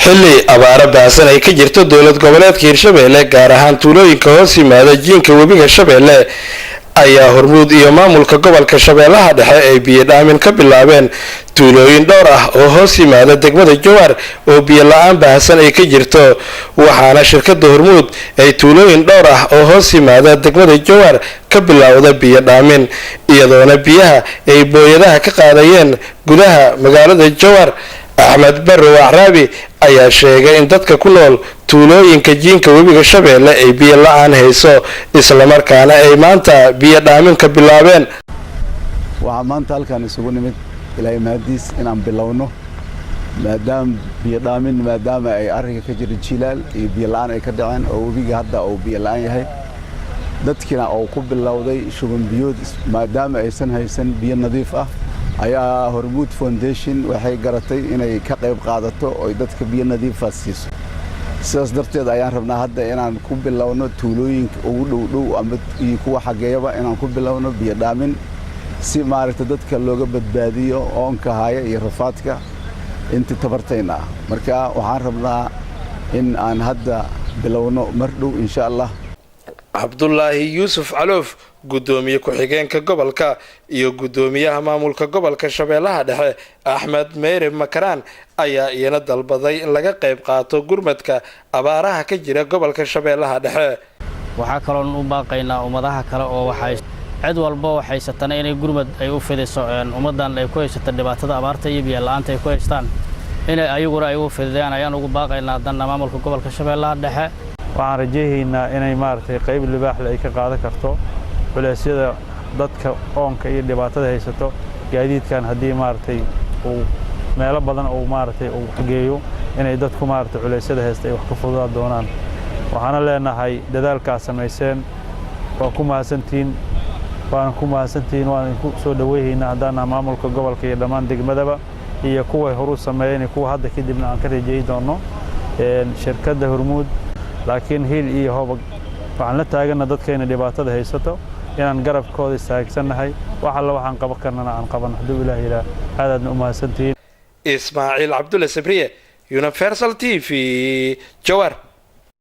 xilli abaara baasan ay ka jirto dowlad goboleedka Hirshabeelle gaar ahaan tuulooyinka hoos yimaada jiinka webiga Shabeelle ayaa Hormuud iyo maamulka gobolka Shabeellaha Dhexe ay biyo dhaamin ka bilaabeen tuulooyin dhowr ah oo hoos yimaada degmada Jowhar oo biyo la'aan baasan ay ka jirto waxaana shirkadda Hormuud ay tuulooyin dhowr ah oo hoos yimaada degmada Jowhar ka bilowday biyo dhaamin iyadoona biyaha ay booyadaha ka qaadayeen gudaha magaalada Jowhar Ahmed Barro Warabi ayaa sheegay in dadka ku nool tuulooyinka jiinka webiga Shabeelle ay biyo la'aan hayso isla markaana ay maanta biyo dhaamin ka bilaabeen waxa maanta halkan isugu nimid ilaa maadiis inaan bilowno maadaama biyo dhaamin maadaama ay ariga ka jira jilaal iyo biyo la'aan ay ka dhaceen oo webiga hadda uu biyo la'aan yahay dadkina oo ku bilowday shuban biyood maadaama aysan haysan biyo nadiif ah ayaa Hormuud Foundation waxay garatay inay ka qayb qaadato oo dadka biyo nadiif ah siiso sidaas darteed ayaan rabnaa hadda inaan ku bilowno tuulooyinka ugu dhow ama kuwa xageeyaba inaan ku bilowno biyo dhaamin si maaragtay dadka looga badbaadiyo oonka haya iyo rafaadka inta tabartayna marka waxaan rabnaa in aan hadda bilowno mar dhow insha Allah Abdullahi Yusuf Aloof gudoomiye ku-xigeenka gobolka iyo gudoomiyaha maamulka gobolka Shabeellaha Dhexe Ahmed Meere Makaraan ayaa iyana dalbaday in laga qayb qaato gurmadka abaaraha ka jira gobolka Shabeellaha Dhexe waxa kale oo u baaqaynaa ummadaha kale oo waxay cid walba waxay satana inay gurmad ay u fidiso ummadan ay ku haysato dhibaatada abaarta iyo biyo la'aanta ay ku haystaan inay ayaguna ay u fidiyaan ayaan ugu baaqaynaa dan maamulka gobolka Shabeellaha Dhexe waxaan rajaynaynaa inay maartay qayb libaax leh ay ka qaadan karto culaysyada dadka oonka iyo dhibaatada haysato gaadiidkan hadii maartay uu meelo badan oo maartay uu geeyo inay dadku maartay culeysyada haystay wax ka fududaa doonaan waxaana leenahay dadaalka sameeyeen waa ku mahadsantiin waan ku soo dhaweeynaa hadana maamulka gobolka iyo dhamaan degmadaba iyo kuwa horu sameeyeen kuwa hadda kadibna aan ka rajeey doono shirkadda Hormuud laakiin hil iyo hobag waxaan la taagana dadkeena dhibaatada haysato inaan garabkooda istaagsanahay waxa la waxaan qaban karnaa aan qaban haduu Ilaahay ila aadna u mahadsantiin Ismaaciil Cabdulle Sabriye Universal TV Jowhar